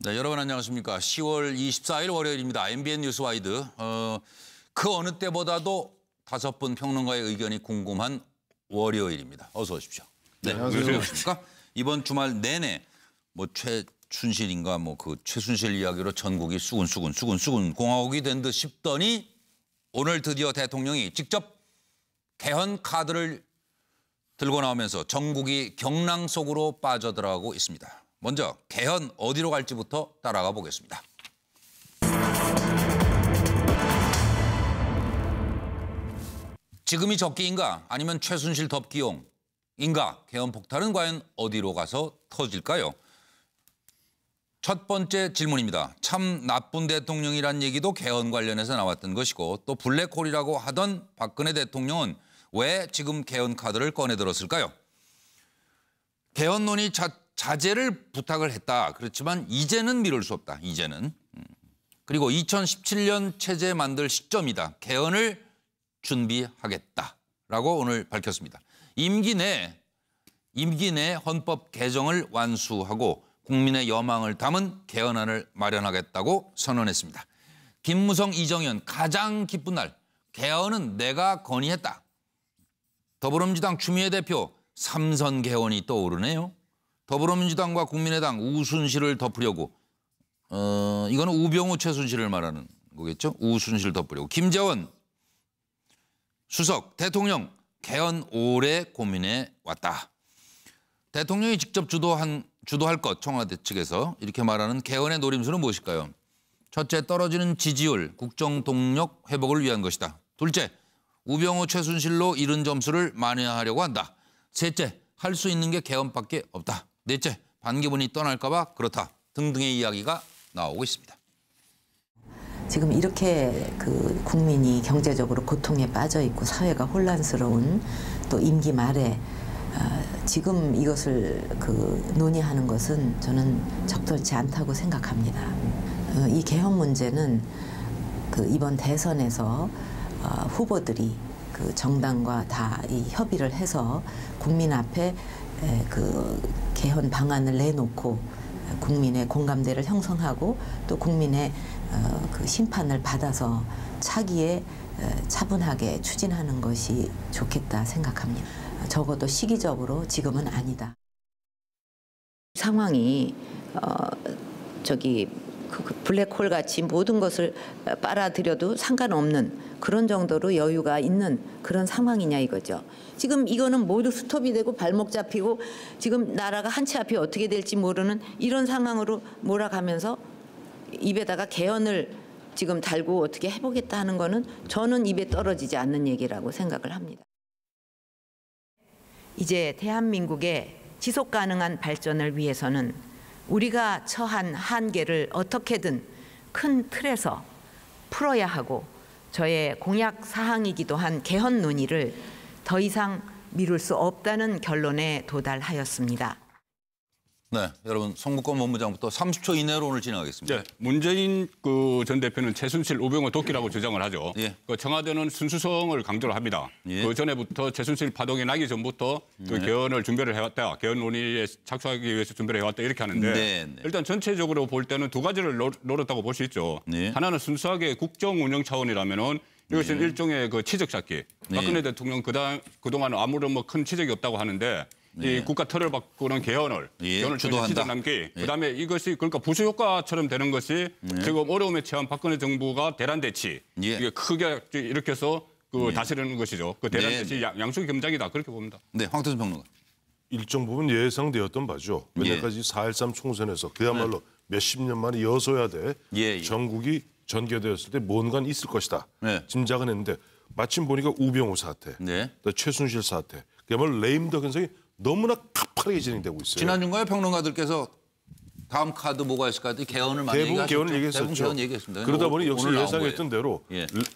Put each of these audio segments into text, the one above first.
네, 여러분 안녕하십니까. 10월 24일 월요일입니다. MBN 뉴스와이드. 그 어느 때보다도 5분 평론가의 의견이 궁금한 월요일입니다. 어서 오십시오. 네, 안녕하십니까. 이번 주말 내내 뭐 최순실인가 뭐 그 최순실 이야기로 전국이 수군 공화국이 된 듯 싶더니 오늘 드디어 대통령이 직접 개헌 카드를 들고 나오면서 전국이 경랑 속으로 빠져들어가고 있습니다. 먼저 개헌 어디로 갈지부터 따라가 보겠습니다. 지금이 적기인가 아니면 최순실 덮기용인가 개헌 폭탄은 과연 어디로 가서 터질까요? 첫 번째 질문입니다. 참 나쁜 대통령이란 얘기도 개헌 관련해서 나왔던 것이고 또 블랙홀이라고 하던 박근혜 대통령은 왜 지금 개헌 카드를 꺼내 들었을까요? 개헌 논의 자제를 부탁을 했다. 그렇지만 이제는 미룰 수 없다. 이제는. 그리고 2017년 체제 만들 시점이다. 개헌을 준비하겠다라고 오늘 밝혔습니다. 임기 내 헌법 개정을 완수하고 국민의 여망을 담은 개헌안을 마련하겠다고 선언했습니다. 김무성, 이정현 가장 기쁜 날. 개헌은 내가 건의했다. 더불어민주당 추미애 대표 삼선 개헌이 떠오르네요. 더불어민주당과 국민의당 우순실을 덮으려고 이거는 우병우 최순실을 말하는 거겠죠. 우순실 덮으려고. 김재원 수석 대통령 개헌 오래 고민해 왔다. 대통령이 직접 주도할 것 청와대 측에서 이렇게 말하는 개헌의 노림수는 무엇일까요? 첫째, 떨어지는 지지율, 국정 동력 회복을 위한 것이다. 둘째, 우병우 최순실로 잃은 점수를 만회하려고 한다. 셋째, 할 수 있는 게 개헌밖에 없다. 넷째, 반기문이 떠날까 봐 그렇다. 등등의 이야기가 나오고 있습니다. 지금 이렇게 국민이 경제적으로 고통에 빠져 있고 사회가 혼란스러운 또 임기 말에 지금 이것을 논의하는 것은 저는 적절치 않다고 생각합니다. 이 개헌 문제는 이번 대선에서 후보들이 정당과 다 이 협의를 해서 국민 앞에 개헌 방안을 내놓고 국민의 공감대를 형성하고 또 국민의 심판을 받아서 차기에 차분하게 추진하는 것이 좋겠다 생각합니다. 적어도 시기적으로 지금은 아니다. 상황이 블랙홀 같이 모든 것을 빨아들여도 상관없는 그런 정도로 여유가 있는 그런 상황이냐 이거죠. 지금 이거는 모두 스톱이 되고 발목 잡히고 지금 나라가 한 치 앞이 어떻게 될지 모르는 이런 상황으로 몰아가면서 입에다가 개헌을 지금 달고 어떻게 해보겠다 하는 거는 저는 입에 떨어지지 않는 얘기라고 생각을 합니다. 이제 대한민국의 지속 가능한 발전을 위해서는 우리가 처한 한계를 어떻게든 큰 틀에서 풀어야 하고 저의 공약 사항이기도 한 개헌 논의를 더 이상 미룰 수 없다는 결론에 도달하였습니다. 네, 여러분 송국권 본부장부터 30초 이내로 오늘 진행하겠습니다. 네, 문재인 전 대표는 최순실, 우병우 도끼라고 주장을 하죠. 예. 청와대는 순수성을 강조를 합니다. 예. 그 전에부터 최순실 파동이 나기 전부터 개헌을 준비를 해왔다. 개헌 논의에 착수하기 위해서 준비를 해왔다 이렇게 하는데 일단 전체적으로 볼 때는 두 가지를 노렸다고 볼 수 있죠. 하나는 순수하게 국정 운영 차원이라면은 이것은 일종의 치적 찾기. 박근혜 대통령 그동안 아무런 큰 치적이 없다고 하는데 이 국가 틀을 바꾸는 개헌을 주도한다. 남기. 그다음에 이것이 그러니까 부수 효과처럼 되는 것이 지금 어려움에 처한 박근혜 정부가 대란 대치 이게 크게 이렇게 해서 다스리는 것이죠. 그 대란 대치 양쪽이 겸작이다 그렇게 봅니다. 네, 황태순 평론가. 일정 부분 예상되었던 바죠. 왜냐까지 4.13 총선에서 그야말로 몇십 년 만에 여소야대 전국이 전개되었을 때 뭔가 있을 것이다. 짐작은 했는데 마침 보니까 우병우 사태, 또 최순실 사태, 그야말로 레임덕 현상이 너무나 가파르게 진행되고 있어요. 지난 중간에 평론가들께서 다음 카드 뭐가 있을까? 개헌을 많이 대부분 개헌을 얘기했었죠. 그러다 보니 역시 예상했던 대로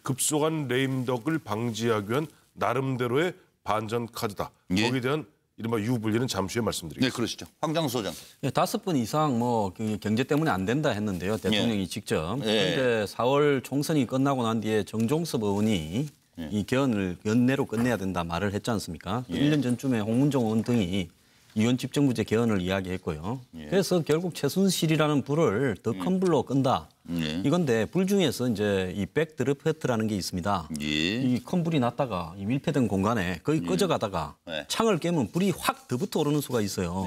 급속한 레임덕을 방지하기 위한 나름대로의 반전 카드다. 거기에 대한 이른바 유불리는 잠시 후에 말씀드리겠습니다. 네, 그러시죠. 황장수 소장. 5번 이상 경제 때문에 안 된다 했는데요. 대통령이 직접. 그런데 4월 총선이 끝나고 난 뒤에 정종섭 의원이 이 개헌을 연내로 끝내야 된다 말을 했지 않습니까? 1년 전쯤에 홍문종 의원 등이 이원 집정부제 개헌을 이야기했고요. 그래서 결국 최순실이라는 불을 더 큰 불로 끈다. 이건데 불 중에서 이제 이 백드래프트라는 게 있습니다. 이 큰 불이 났다가 이 밀폐된 공간에 거의 꺼져가다가 창을 깨면 불이 확 더 붙어 오르는 수가 있어요.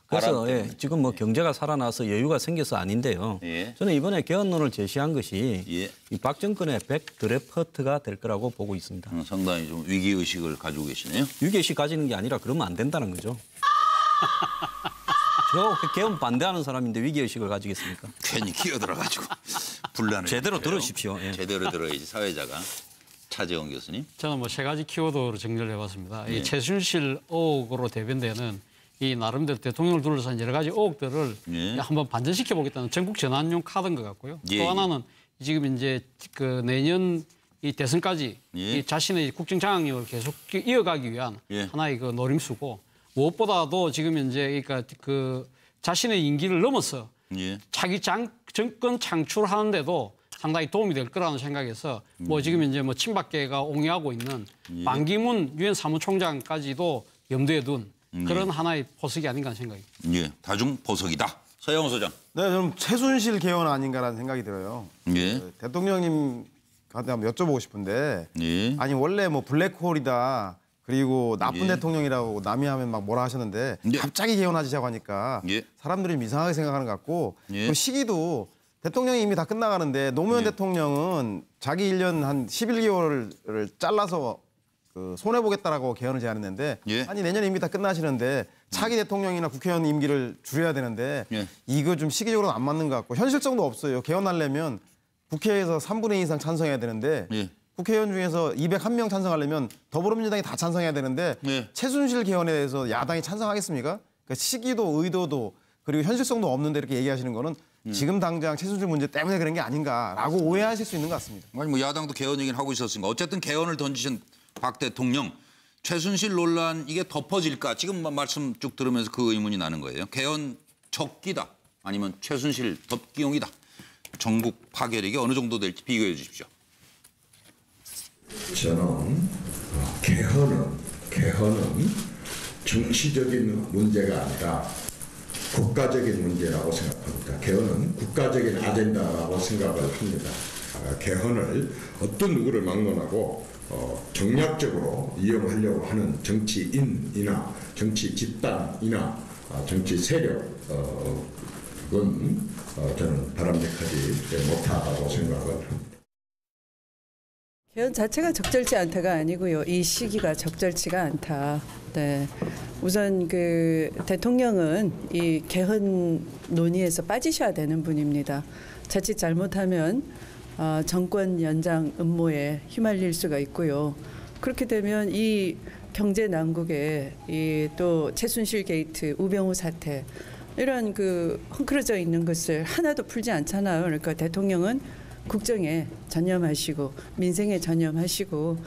그래서 지금 뭐 경제가 살아나서 여유가 생겨서 아닌데요. 저는 이번에 개헌론을 제시한 것이 이 박 정권의 백드래프트가 될 거라고 보고 있습니다. 상당히 좀 위기의식을 가지고 계시네요. 위기의식 가지는 게 아니라 그러면 안 된다는 거죠. 저 개헌 반대하는 사람인데 위기의식을 가지겠습니까? 괜히 끼어들어가지고 분란을. 제대로 들으십시오. 제대로 들어야지 사회자가. 차재원 교수님. 저는 뭐 3가지 키워드로 정리를 해봤습니다. 이 최순실 의혹으로 대변되는 이 나름대로 대통령을 둘러싼 여러 가지 의혹들을 한번 반전시켜 보겠다는 전국 전환용 카드인 것 같고요. 또 하나는 지금 이제 그 내년 이 대선까지 이 자신의 국정 장악력을 계속 이어가기 위한 하나의 그 노림수고 무엇보다도 지금 이제 그러니까 그 자신의 임기를 넘어서 자기 정권 창출하는데도 상당히 도움이 될 거라는 생각에서 뭐 지금 이제 뭐 친박계가 옹호하고 있는 반기문 유엔 사무총장까지도 염두에 둔 그런 하나의 포석이 아닌가 하는 생각입니다. 다중 포석이다. 서영호 소장. 네, 저는 최순실 개헌 아닌가라는 생각이 들어요. 대통령님한테 한번 여쭤보고 싶은데 아니 원래 뭐 블랙홀이다. 그리고 나쁜 대통령이라고 남이 하면 막 뭐라 하셨는데 갑자기 개헌하시자고 하니까 사람들이 이상하게 생각하는 것 같고 그 시기도 대통령이 이미 다 끝나가는데 노무현 대통령은 자기 1년 한 11개월을 잘라서 그 손해보겠다라고 개헌을 제안했는데 아니 내년에 이미 다 끝나시는데 차기 대통령이나 국회의원 임기를 줄여야 되는데 이거 좀 시기적으로 안 맞는 것 같고 현실성도 없어요. 개헌하려면 국회에서 3분의 2 이상 찬성해야 되는데 국회의원 중에서 201명 찬성하려면 더불어민주당이 다 찬성해야 되는데 최순실 개헌에 대해서 야당이 찬성하겠습니까? 그러니까 시기도 의도도 그리고 현실성도 없는데 이렇게 얘기하시는 거는 지금 당장 최순실 문제 때문에 그런 게 아닌가라고 오해하실 수 있는 것 같습니다. 아니 뭐 야당도 개헌 얘기는 하고 있었으니까 어쨌든 개헌을 던지신 박 대통령 최순실 논란 이게 덮어질까? 지금 말씀 쭉 들으면서 그 의문이 나는 거예요. 개헌 적기다 아니면 최순실 덮기용이다. 전국 파괴력이 어느 정도 될지 비교해 주십시오. 저는 개헌은 정치적인 문제가 아니라 국가적인 문제라고 생각합니다. 개헌은 국가적인 아젠다라고 생각을 합니다. 개헌을 어떤 누구를 막론하고 정략적으로 이용하려고 하는 정치인이나 정치 집단이나 정치 세력 그건 저는 바람직하지 못하다고 생각을 합니다. 개헌 자체가 적절치 않다가 아니고요. 이 시기가 적절치가 않다. 네. 우선 그 대통령은 이 개헌 논의에서 빠지셔야 되는 분입니다. 자칫 잘못하면 정권 연장 음모에 휘말릴 수가 있고요. 그렇게 되면 이 경제 난국에 이 또 최순실 게이트, 우병우 사태 이런 그 헝클어져 있는 것을 하나도 풀지 않잖아요. 그러니까 대통령은 국정에 전념하시고 민생에 전념하시고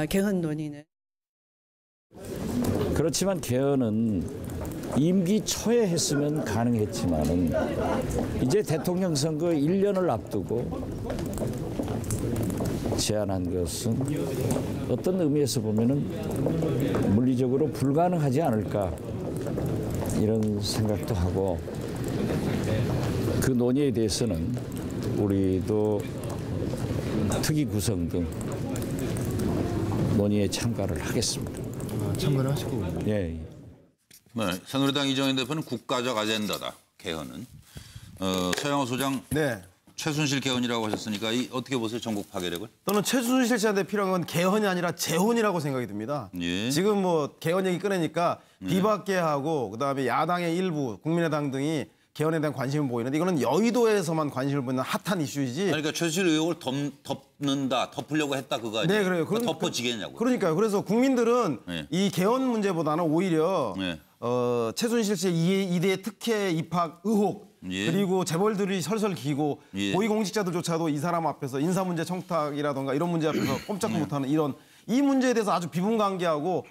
개헌 논의는. 그렇지만 개헌은 임기 초에 했으면 가능했지만은 이제 대통령 선거 1년을 앞두고 제안한 것은 어떤 의미에서 보면은 물리적으로 불가능하지 않을까 이런 생각도 하고 그 논의에 대해서는 우리도 특위 구성 등 논의에 참가를 하겠습니다. 참가를 하시고. 예. 네, 새누리당 이정현 대표는 국가적 아젠다다. 개헌은. 서영호 소장. 네. 최순실 개헌이라고 하셨으니까 어떻게 보세요? 전국 파괴력을? 저는 최순실 씨한테 필요한 건 개헌이 아니라 재혼이라고 생각이 듭니다. 지금 뭐 개헌 얘기 꺼내니까 비박계하고 그다음에 야당의 일부 국민의당 등이 개헌에 대한 관심을 보이는데 이거는 여의도에서만 관심을 보이는 핫한 이슈이지. 그러니까 최순실 의혹을 덮으려고 했다 그거 아니에요? 네, 그래요. 그러니까 덮어지겠냐고요. 그러니까요. 그래서 국민들은 이 개헌 문제보다는 오히려 최순실 씨의 이대 특혜 입학 의혹 그리고 재벌들이 설설 기고 고위공직자들조차도 이 사람 앞에서 인사문제 청탁이라든가 이런 문제 앞에서 꼼짝도 못하는 이 문제에 대해서 아주 비분관계하고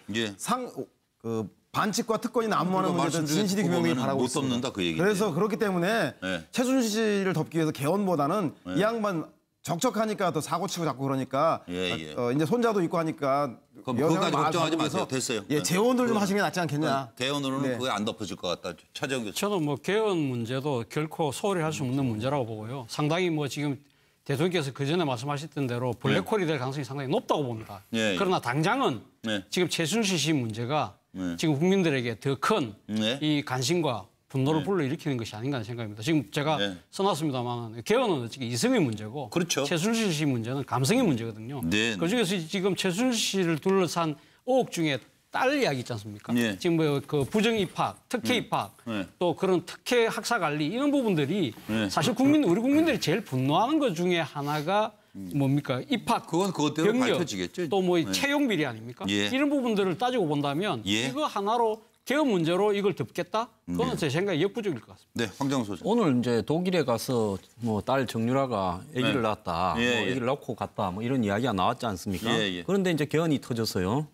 반칙과 특권이 난무하는 문제들 진실이 규명되길 바라고 있습니다. 그 그래서 그렇기 때문에 최순실을 덮기 위해서 개헌보다는 이 양반 적적하니까 또 사고 치고 자꾸 그러니까 이제 손자도 있고 하니까 그럼 그거까지 걱정하지 마세요. 됐어요. 예, 재혼을 좀 하시는 게 낫지 않겠냐. 개헌으로는 그게 안 덮어질 것 같다. 차재원 교수. 저는 뭐 개헌 문제도 결코 소홀히 할 수 없는 문제라고 보고요. 상당히 뭐 지금 대통령께서 그전에 말씀하셨던 대로 블랙홀이 될 가능성이 상당히 높다고 봅니다. 그러나 당장은 지금 최순실 씨 문제가 지금 국민들에게 더 큰 이 관심과 분노를 불러일으키는 것이 아닌가 하는 생각입니다. 지금 제가 써놨습니다만 개헌은 어차피 이성의 문제고 그렇죠. 최순실 씨 문제는 감성의 문제거든요. 그중에서 지금 최순실 씨를 둘러싼 의혹 중에 딸 이야기 있지 않습니까? 지금 뭐 그 부정 입학, 특혜 입학, 또 그런 특혜 학사 관리 이런 부분들이 사실 우리 국민들이 제일 분노하는 것 중에 하나가 뭡니까? 입학, 그건 그것대로 병력, 밝혀지겠죠. 또 뭐 채용 비리 아닙니까? 이런 부분들을 따지고 본다면 이거 하나로 개헌 문제로 이걸 덮겠다? 그거는 제 생각에 역부족일 것 같습니다. 네, 황정수 소장. 오늘 이제 독일에 가서 뭐 딸 정유라가 아기를 낳았다, 뭐 아기를 낳고 갔다, 뭐 이런 이야기가 나왔지 않습니까? 그런데 이제 개헌이 터졌어요.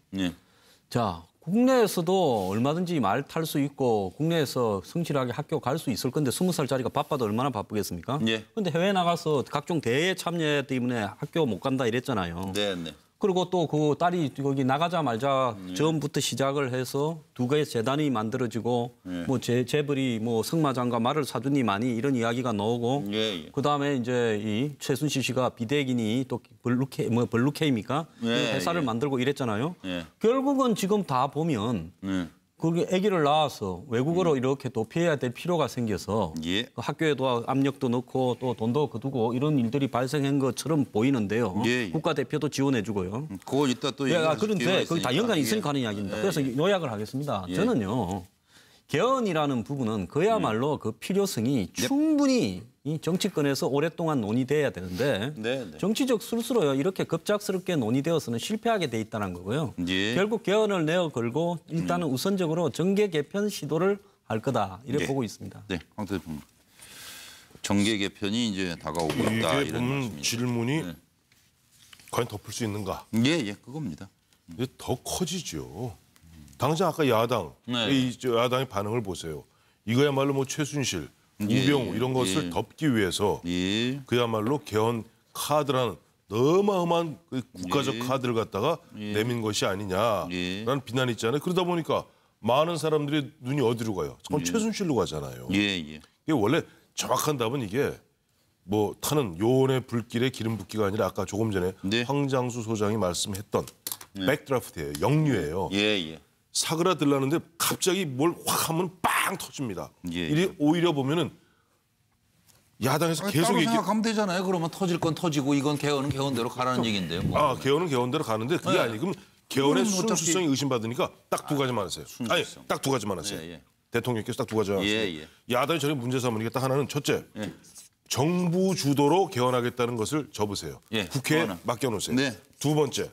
자, 국내에서도 얼마든지 말 탈 수 있고 국내에서 성실하게 학교 갈 수 있을 건데 20살짜리가 바빠도 얼마나 바쁘겠습니까? 그런데 해외 나가서 각종 대회 참여 때문에 학교 못 간다 이랬잖아요. 그리고 또 그 딸이 거기 나가자마자 처음부터 시작을 해서 두 개의 재단이 만들어지고 뭐 재벌이 뭐 승마장과 말을 사주니 많이 이런 이야기가 나오고 그다음에 이제 이 최순실 씨가 비대기니 또 블루케입니까? 회사를 만들고 이랬잖아요. 결국은 지금 다 보면 그게 아기를 낳아서 외국어로 이렇게 도피해야 될 필요가 생겨서 그 학교에도 압력도 넣고 또 돈도 거두고 이런 일들이 발생한 것처럼 보이는데요. 국가대표도 지원해주고요. 그거 이따 또 그런데 그게 다 연관이 있으니까 하는 이야기입니다. 그래서 요약을 하겠습니다. 저는요. 개헌이라는 부분은 그야말로 그 필요성이 충분히 이 정치권에서 오랫동안 논의돼야 되는데 정치적 술수로 이렇게 급작스럽게 논의되어서는 실패하게 돼 있다는 거고요. 결국 개헌을 내어 걸고 일단은 우선적으로 정계 개편 시도를 할 거다 이렇게 보고 있습니다. 네, 황 대표님. 정계 개편이 이제 다가오고 있다 이게 이런 보면 질문이 과연 덮을 수 있는가? 그겁니다. 이게 더 커지죠. 당장 아까 야당의 반응을 보세요. 이거야말로 뭐 최순실, 우병우 이런 것을 덮기 위해서 그야말로 개헌 카드라는 어마어마한 국가적 카드를 갖다가 내민 것이 아니냐라는 비난이 있잖아요. 그러다 보니까 많은 사람들이 눈이 어디로 가요? 그건 최순실로 가잖아요. 이게 원래 정확한 답은 이게 뭐 타는 요원의 불길에 기름 붓기가 아니라 아까 조금 전에 황장수 소장이 말씀했던 백드라프트예요. 역류예요. 사그라들라는데 갑자기 뭘 확 하면 빵 터집니다. 이리 오히려 보면은 야당에서 계속 생각하면 되잖아요. 그러면 터질 건 터지고 이건 개헌은 개헌대로 가라는 얘기인데요. 뭐. 개헌은 개헌대로 가는데 그게 아니 그럼 개헌의 순수성이 의심받으니까 딱 두 가지만 하세요. 아니 딱 두 가지만 하세요. 대통령께서 딱 두 가지만 하세요. 야당이 저희 문제 삼으니까 딱 하나는 첫째. 정부 주도로 개헌하겠다는 것을 접으세요. 국회에 맡겨놓으세요. 두 번째,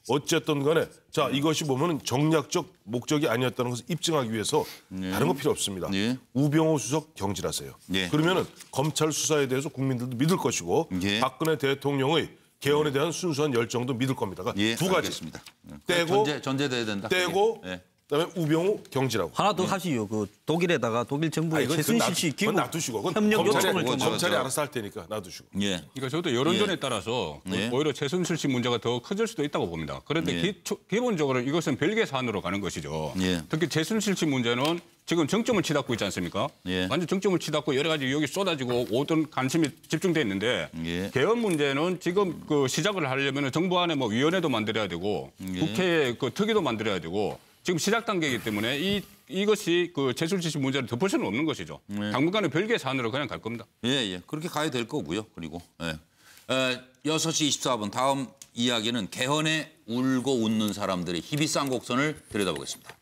어쨌든 간에 자 이것이 보면 정략적 목적이 아니었다는 것을 입증하기 위해서 다른 거 필요 없습니다. 우병우 수석 경질하세요. 그러면은 검찰 수사에 대해서 국민들도 믿을 것이고 박근혜 대통령의 개헌에 대한 순수한 열정도 믿을 겁니다. 두 가지. 알겠습니다. 떼고 전제돼야 된다. 떼고 그다음에 우병우 경질하고. 하나 더 하시요. 그 독일에다가 독일 정부의 최순실 씨 기부 놔두시고 협력 요청을 검찰이 알아서 할 테니까 놔두시고. 그러니까 저도 여론전에 따라서 오히려 최순실 씨 문제가 더 커질 수도 있다고 봅니다. 그런데 기본적으로 이것은 별개 사안으로 가는 것이죠. 특히 최순실 씨 문제는 지금 정점을 치닫고 있지 않습니까? 완전 정점을 치닫고 여러 가지 여기 쏟아지고 모든 관심이 집중돼 있는데 개헌 문제는 지금 그 시작을 하려면 정부 안에 뭐 위원회도 만들어야 되고 국회에 그 특위도 만들어야 되고 지금 시작 단계이기 때문에 이것이 그 최순실 씨 문제를 덮을 수는 없는 것이죠. 당분간은 별개 사안으로 그냥 갈 겁니다. 그렇게 가야 될 거고요. 그리고 6시 24분 다음 이야기는 개헌에 울고 웃는 사람들의 희비쌍곡선을 들여다보겠습니다.